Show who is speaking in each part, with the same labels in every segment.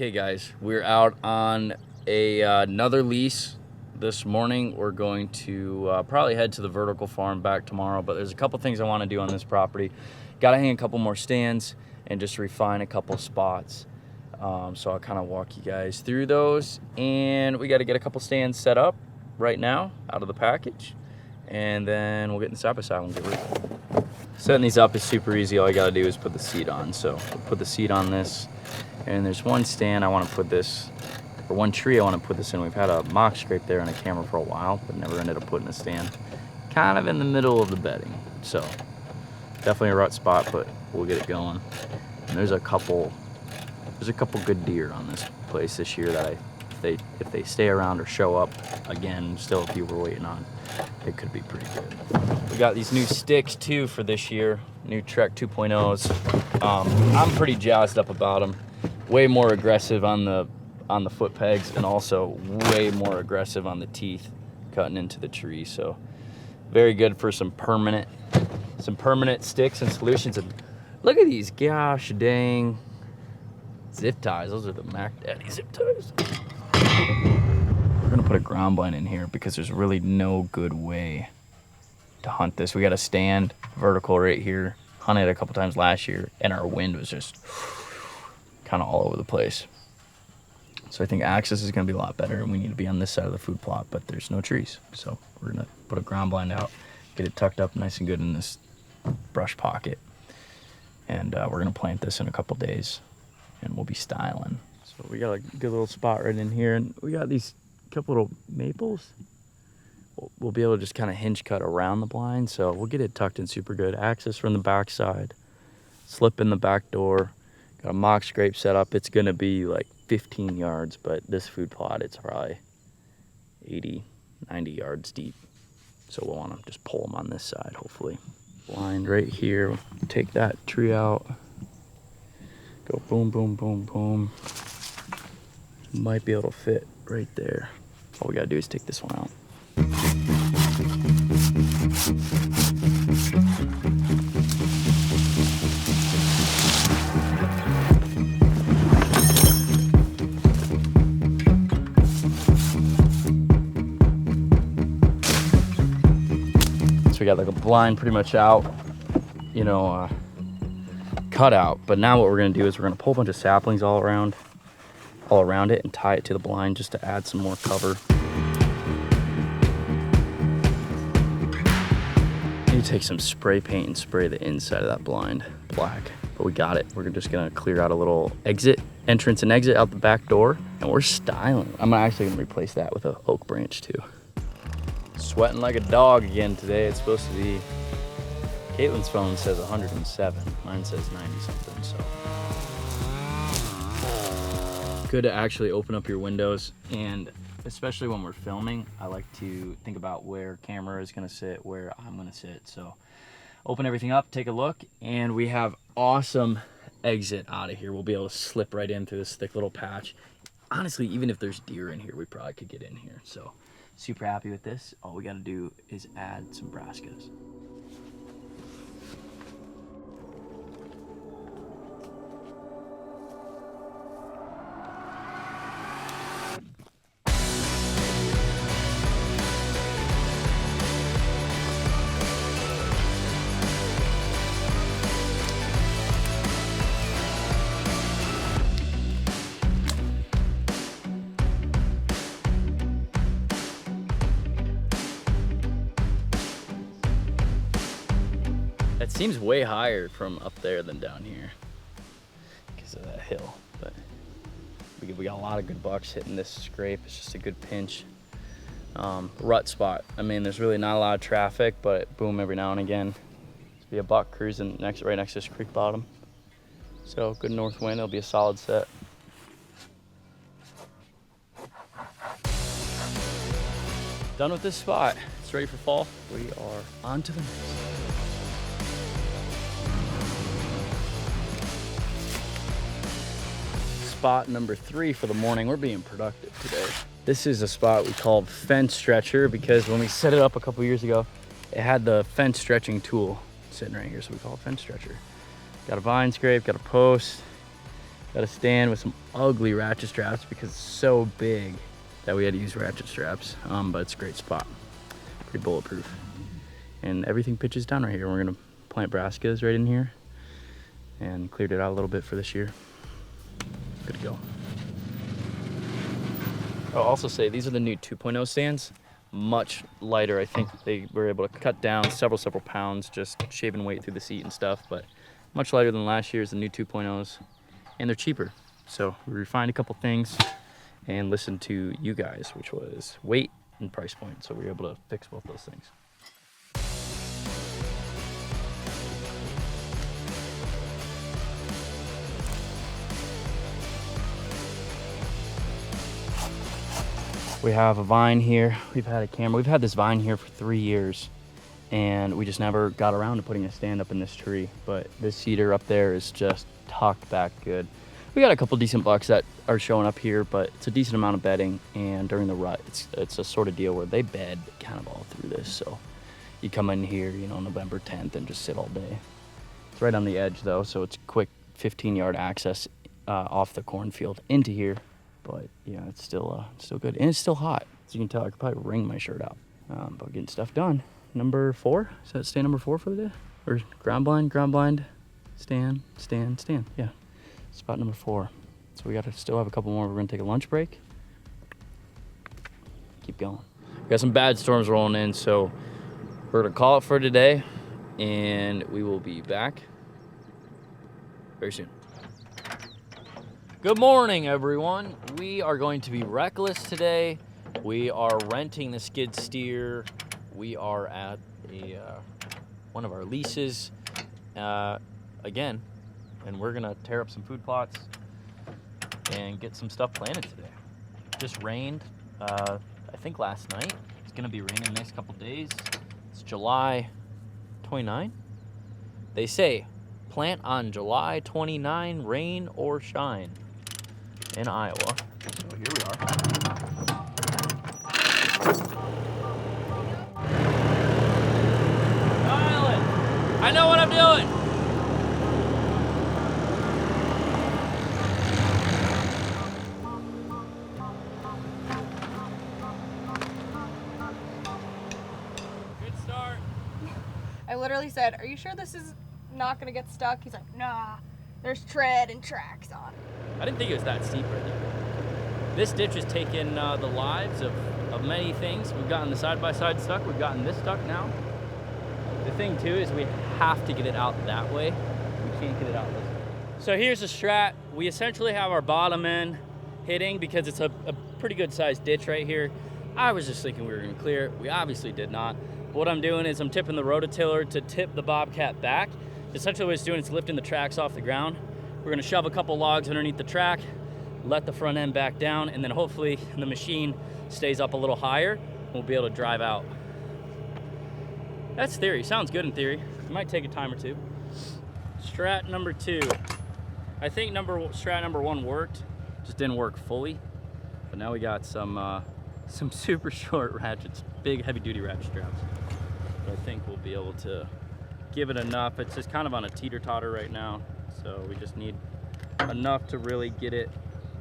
Speaker 1: Okay guys, we're out on another lease this morning. We're going to probably head to the vertical farm back tomorrow, but there's a couple things I want to do on this property. Got to hang a couple more stands and just refine a couple spots. So I'll kind of walk you guys through those, and we got to get a couple stands set up right now out of the package, and then we'll get in side by side and get rid. Setting these up is super easy. All you got to do is put the seat on. So we'll put the seat on this. And there's one stand I want to put this, or one tree I want to put this in. We've had a mock scrape there and a camera for a while, but never ended up putting a stand. Kind of in the middle of the bedding. So definitely a rut spot, but we'll get it going. And there's a couple good deer on this place this year that if they stay around or show up again, still a few we're waiting on, it could be pretty good. We got these new sticks too for this year, new Trek 2.0s. I'm pretty jazzed up about them. Way more aggressive on the foot pegs, and also way more aggressive on the teeth cutting into the tree. So very good for some permanent sticks and solutions. And look at these, gosh dang zip ties. Those are the Mac Daddy zip ties. We're gonna put a ground blind in here because there's really no good way to hunt this. We got a stand vertical right here. Hunted a couple times last year, and our wind was just kind of all over the place. So I think access is going to be a lot better, and we need to be on this side of the food plot, but there's no trees. So we're going to put a ground blind out, get it tucked up nice and good in this brush pocket. And we're going to plant this in a couple days, and we'll be styling. So we got a good little spot right in here, and we got these couple little maples. We'll be able to just kind of hinge cut around the blind, so we'll get it tucked in super good. Access from the back side, slip in the back door. Got a mock scrape set up. It's gonna be like 15 yards, but this food plot, it's probably 80, 90 yards deep. So we'll wanna just pull them on this side, hopefully. Blind right here, take that tree out. Go boom, boom, boom, boom. Might be able to fit right there. All we gotta do is take this one out. So we got like a blind pretty much out, cut out. But now what we're gonna do is we're gonna pull a bunch of saplings all around it and tie it to the blind just to add some more cover. You take some spray paint and spray the inside of that blind black, but we got it. We're just gonna clear out a little entrance and exit out the back door, and we're styling. I'm actually gonna replace that with an oak branch too. Sweating like a dog again today. It's supposed to be, Caitlin's phone says 107, mine says 90 something, so. Good to actually open up your windows, and especially when we're filming, I like to think about where camera is gonna sit, where I'm gonna sit. So open everything up, take a look, and we have awesome exit out of here. We'll be able to slip right in through this thick little patch. Honestly, even if there's deer in here, we probably could get in here. So super happy with this. All we gotta do is add some brassicas. It seems way higher from up there than down here because of that hill, but we got a lot of good bucks hitting this scrape. It's just a good pinch. Rut spot. I mean, there's really not a lot of traffic, but boom, every now and again, there'll be a buck cruising right next to this creek bottom. So good north wind, it'll be a solid set. Done with this spot. It's ready for fall. We are on to the next. Spot number 3 for the morning. We're being productive today. This is a spot we called fence stretcher because when we set it up a couple years ago, it had the fence stretching tool sitting right here, so we call it fence stretcher. Got a vine scrape, got a post, Got a stand with some ugly ratchet straps because it's so big that we had to use ratchet straps, but it's a great spot. Pretty bulletproof. And everything pitches down right here. We're gonna plant brassicas right in here and cleared it out a little bit for this year. Good to go. I'll also say these are the new 2.0 stands. Much lighter. I think they were able to cut down several pounds just shaving weight through the seat and stuff, but much lighter than last year's, the new 2.0s, and they're cheaper. So we refined a couple things and listened to you guys, which was weight and price point. So we were able to fix both those things. We have a vine here. We've had a camera. We've had this vine here for 3 years, and we just never got around to putting a stand up in this tree. But this cedar up there is just tucked back good. We got a couple decent bucks that are showing up here, but it's a decent amount of bedding. And during the rut, it's a sort of deal where they bed kind of all through this. So you come in here, you know, November 10th and just sit all day. It's right on the edge though, so it's quick 15-yard access off the cornfield into here. But yeah, it's still good, and it's still hot. As you can tell, I could probably wring my shirt out. But getting stuff done. Number 4, is that stand number 4 for the day? Or ground blind, stand. Yeah, spot number 4. So we gotta still have a couple more. We're gonna take a lunch break. Keep going. We got some bad storms rolling in, so we're gonna call it for today, and we will be back very soon. Good morning, everyone. We are going to be reckless today. We are renting the skid steer. We are at one of our leases again, and we're gonna tear up some food plots and get some stuff planted today. Just rained, I think last night. It's gonna be raining the next couple days. It's July 29. They say plant on July 29, rain or shine. In Iowa. So here we are. Island, I know what I'm doing. Good start.
Speaker 2: I literally said, "Are you sure this is not gonna get stuck?" He's like, "Nah, there's tread and tracks on it."
Speaker 1: I didn't think it was that steep right there. This ditch has taken the lives of many things. We've gotten the side-by-side stuck. We've gotten this stuck now. The thing too is we have to get it out that way. We can't get it out this way. So here's the strat. We essentially have our bottom end hitting because it's a pretty good sized ditch right here. I was just thinking we were gonna clear it. We obviously did not. But what I'm doing is I'm tipping the rototiller to tip the Bobcat back. Essentially what it's doing is lifting the tracks off the ground. We're gonna shove a couple logs underneath the track, let the front end back down, and then hopefully the machine stays up a little higher and we'll be able to drive out. That's theory. Sounds good in theory. It might take a time or two. Strat number 2. I think strat number 1 worked, just didn't work fully. But now we got some super short ratchets, big heavy duty ratchet straps. But I think we'll be able to give it enough. It's just kind of on a teeter-totter right now. So we just need enough to really get it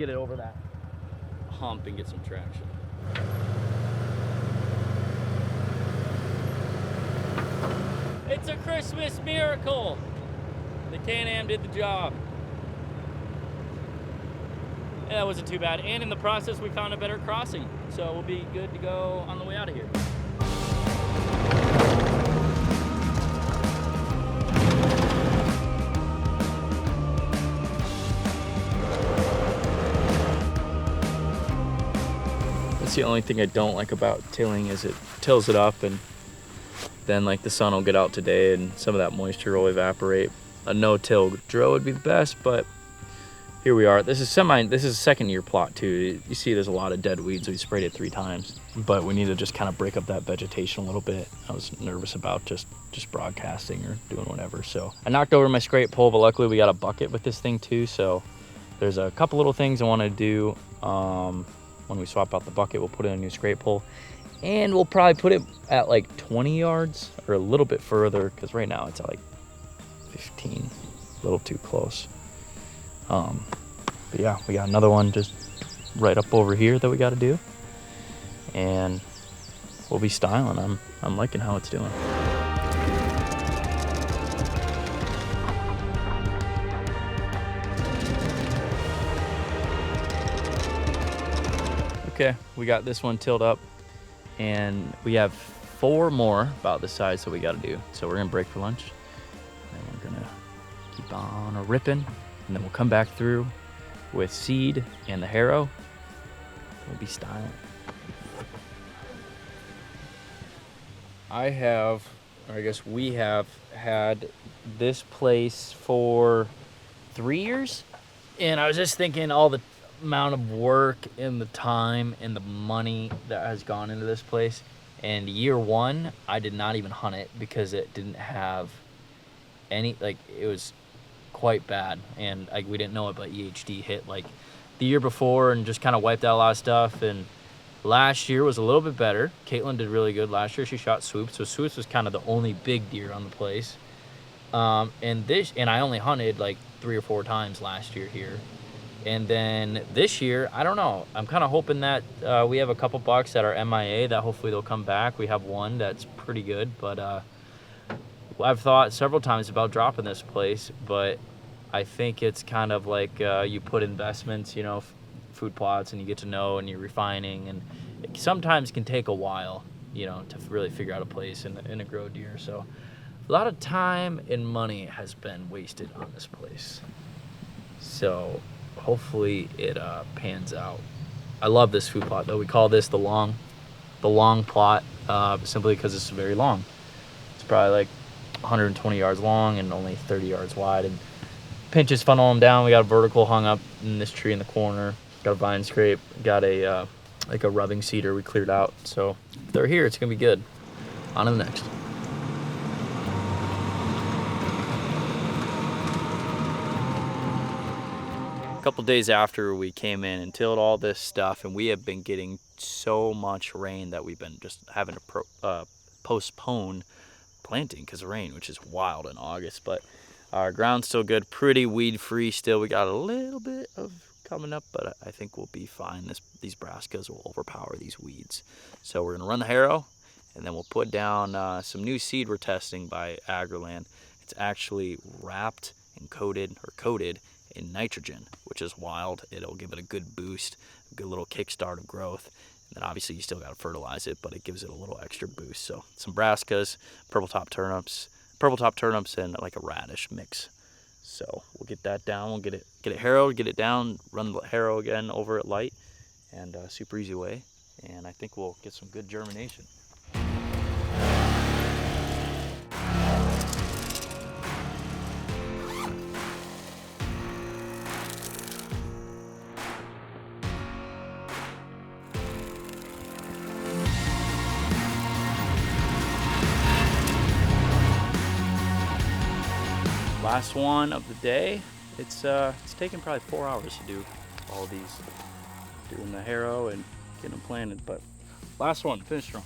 Speaker 1: over that hump and get some traction. It's a Christmas miracle. The Can-Am did the job. And that wasn't too bad. And in the process, we found a better crossing. So we'll be good to go on the way out of here. That's the only thing I don't like about tilling is it tills it up, and then like the sun will get out today and some of that moisture will evaporate. A no-till drill would be the best, but here we are. This is a second-year plot too. You see there's a lot of dead weeds. We sprayed it 3 times, but we need to just kind of break up that vegetation a little bit. I was nervous about just broadcasting or doing whatever. So I knocked over my scrape pole, but luckily we got a bucket with this thing too. So there's a couple little things I want to do. When we swap out the bucket, we'll put in a new scrape pole, and we'll probably put it at like 20 yards or a little bit further, because right now it's at like 15, a little too close. But yeah, we got another one just right up over here that we got to do, and we'll be styling. I'm liking how it's doing. Okay, we got this one tilled up, and we have 4 more about this size that we got to do. So we're gonna break for lunch, and then we're gonna keep on ripping, and then we'll come back through with seed and the harrow. We'll be styling. I have, or I guess we have had this place for 3 years, and I was just thinking all the amount of work and the time and the money that has gone into this place. And year 1, I did not even hunt it because it didn't have any, like, it was quite bad, and we didn't know it, but EHD hit like the year before and just kind of wiped out a lot of stuff. And last year was a little bit better. Caitlin did really good last year. She shot swoops, so swoops was kind of the only big deer on the place. And I only hunted like 3 or 4 times last year here. And then this year, I don't know. I'm kind of hoping that we have a couple bucks that are MIA that hopefully they'll come back. We have one that's pretty good, but I've thought several times about dropping this place, but I think it's kind of like you put investments, food plots, and you get to know, and you're refining, and it sometimes can take a while, to really figure out a place and a grow deer. So a lot of time and money has been wasted on this place. So hopefully it pans out. I love this food plot though. We call this the long plot simply because it's very long. It's probably like 120 yards long and only 30 yards wide, and pinches funnel them down. We got a vertical hung up in this tree in the corner. Got a vine scrape. Got a like a rubbing cedar we cleared out. So if they're here, it's gonna be good. On to the next. A couple days after we came in and tilled all this stuff, and we have been getting so much rain that we've been just having to postpone planting because of rain, which is wild in August. But our ground's still good, pretty weed free still. We got a little bit of coming up, but I think we'll be fine. These brassicas will overpower these weeds. So we're gonna run the harrow, and then we'll put down some new seed we're testing by Agriland. It's actually wrapped and coated in nitrogen, which is wild. It'll give it a good boost, a good little kickstart of growth. And then obviously you still got to fertilize it, but it gives it a little extra boost. So some brassicas, purple top turnips, and like a radish mix. So we'll get that down. We'll get it harrowed, get it down, run the harrow again over it light, and super easy way. And I think we'll get some good germination. Last one of the day. It's taken probably 4 hours to do all these, doing the harrow and getting them planted, but last one, finished strong.